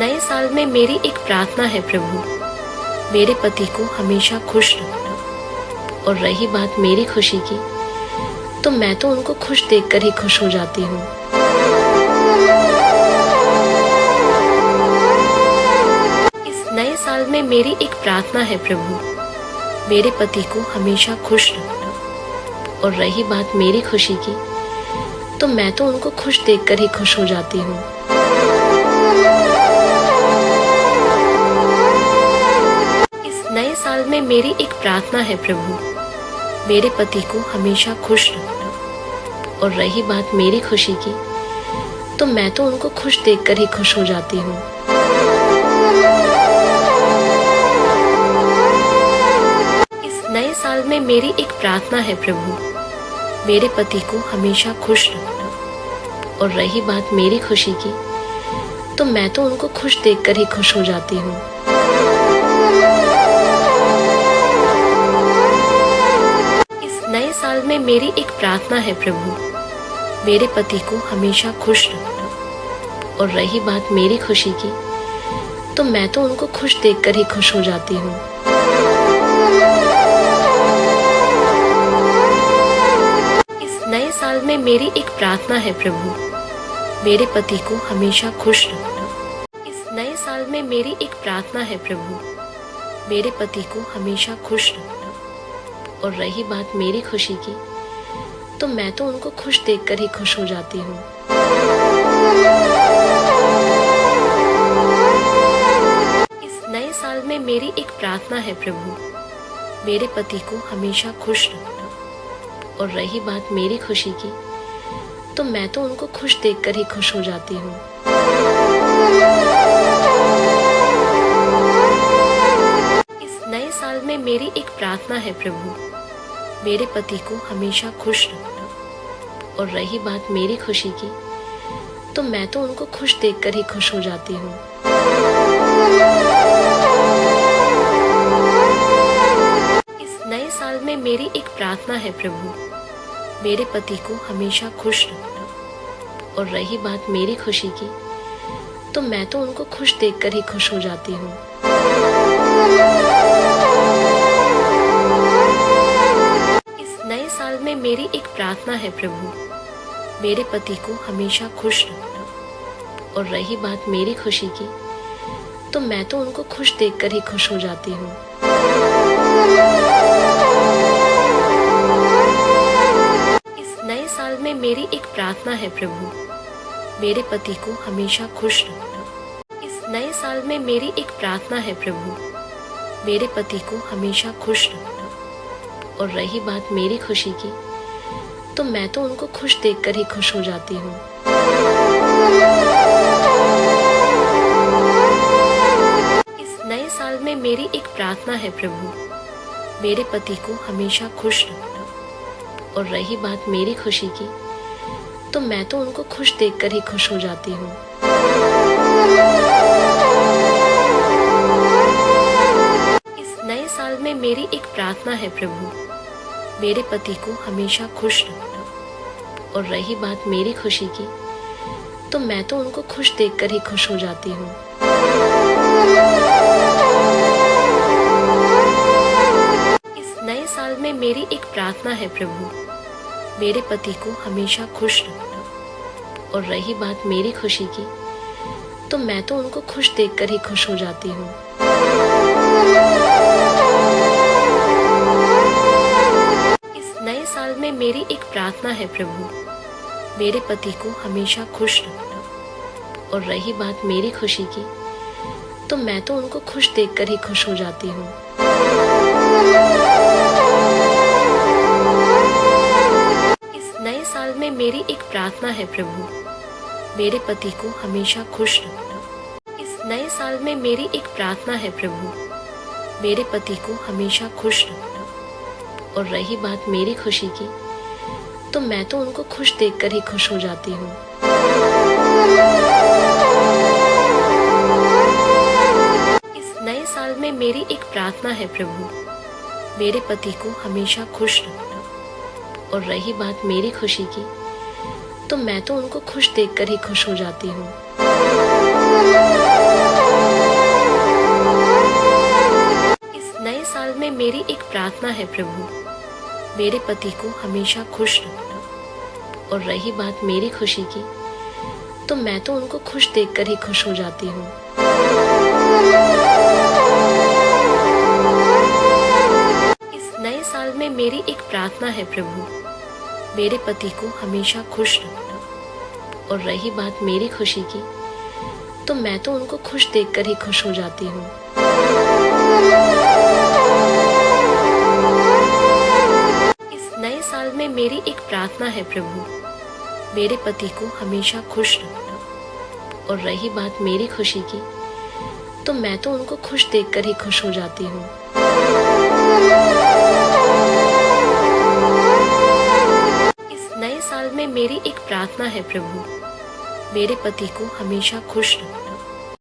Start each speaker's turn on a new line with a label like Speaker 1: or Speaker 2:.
Speaker 1: नए साल में मेरी एक प्रार्थना है प्रभु, मेरे पति को हमेशा खुश रखना। और रही बात मेरी खुशी की, तो मैं तो उनको खुश देखकर ही खुश हो जाती हूँ। इस नए साल में मेरी एक प्रार्थना है प्रभु, मेरे पति को हमेशा खुश रखना। और रही बात मेरी खुशी की, तो मैं तो उनको खुश देखकर ही खुश हो जाती हूँ। नए साल में मेरी एक प्रार्थना है प्रभु, मेरे पति को हमेशा खुश रखना। और रही बात मेरी खुशी की, तो मैं तो उनको खुश देखकर ही खुश हो जाती हूँ। इस नए साल में मेरी एक प्रार्थना है प्रभु, मेरे पति को हमेशा खुश रखना। और रही बात मेरी खुशी की, तो मैं तो उनको खुश देखकर ही खुश हो जाती हूँ। नए साल में मेरी एक प्रार्थना है प्रभु, मेरे पति को हमेशा खुश रखना। और रही बात मेरी खुशी की, तो मैं तो उनको खुश देखकर ही खुश हो जाती हूँ। इस नए साल में मेरी एक प्रार्थना है प्रभु, मेरे पति को हमेशा खुश रखना। इस नए साल में मेरी एक प्रार्थना है प्रभु, मेरे पति को हमेशा खुश रखना। और रही बात मेरी खुशी की, तो मैं तो उनको खुश देखकर ही खुश हो जाती हूँ। इस नए साल में मेरी एक प्रार्थना है प्रभु, मेरे पति को हमेशा खुश रखना। और रही बात मेरी खुशी की, तो मैं तो उनको खुश देखकर ही खुश हो जाती हूँ। इस नए साल में मेरी एक प्रार्थना है प्रभु, मेरे पति को हमेशा खुश रखना। और रही बात मेरी खुशी की, तो मैं तो उनको खुश देखकर ही खुश हो जाती हूँ। इस नए साल में मेरी एक प्रार्थना है प्रभु, मेरे पति को हमेशा खुश रखना। और रही बात मेरी खुशी की, तो मैं तो उनको खुश देखकर ही खुश हो जाती हूँ। नए साल में मेरी एक प्रार्थना है प्रभु, मेरे पति को हमेशा खुश रखना। और रही बात मेरी खुशी की, तो मैं तो उनको खुश देखकर ही खुश हो जाती हूँ। इस नए साल में मेरी एक प्रार्थना है प्रभु, मेरे पति को हमेशा खुश रखना। इस नए साल में मेरी एक प्रार्थना है प्रभु, मेरे पति को हमेशा खुश रखना। और रही बात मेरी खुशी की, तो मैं तो उनको खुश देखकर ही खुश हो जाती हूँ। इस नए साल में मेरी एक प्रार्थना है प्रभु, मेरे पति को हमेशा खुश रखना। और रही बात मेरी खुशी की, तो मैं तो उनको खुश देखकर ही खुश हो जाती हूँ। इस नए साल में मेरी एक प्रार्थना है प्रभु, मेरे पति को हमेशा खुश रखना। और रही बात मेरी खुशी की, तो मैं तो उनको खुश देखकर ही खुश हो जाती हूँ। इस नए साल में मेरी एक प्रार्थना है प्रभु, मेरे पति को हमेशा खुश रखना। और रही बात मेरी खुशी की, तो मैं तो उनको खुश देखकर ही खुश हो जाती हूँ। नए साल में मेरी एक प्रार्थना है प्रभु, मेरे पति को हमेशा खुश रखना। और रही बात मेरी खुशी की, तो मैं तो उनको खुश देखकर ही खुश हो जाती हूँ। इस नए साल में मेरी एक प्रार्थना है प्रभु, मेरे पति को हमेशा खुश रखना। इस नए साल में मेरी एक प्रार्थना है प्रभु, मेरे पति को हमेशा खुश रखना। और रही बात मेरी खुशी की, तो मैं तो उनको खुश देखकर ही खुश हो जाती हूँ। इस नए साल में मेरी एक प्रार्थना है प्रभु, मेरे पति को हमेशा खुश रखना। और रही बात मेरी खुशी की, तो मैं तो उनको खुश देखकर ही खुश हो जाती हूँ। मेरी एक प्रार्थना है प्रभु, मेरे पति को हमेशा खुश रखना। और रही बात मेरी खुशी की, तो मैं तो उनको खुश देखकर ही खुश हो जाती हूँ। इस नए साल में मेरी एक प्रार्थना है प्रभु, मेरे पति को हमेशा खुश रखना। और रही बात मेरी खुशी की, तो मैं तो उनको खुश देखकर ही खुश हो जाती हूँ। इस नए साल में मेरी एक प्रार्थना है प्रभु, मेरे पति को हमेशा खुश रखना। और रही बात मेरी खुशी की, तो मैं तो उनको खुश देखकर ही खुश हो जाती हूँ। इस नए साल में मेरी एक प्रार्थना है प्रभु, मेरे पति को हमेशा खुश रखना।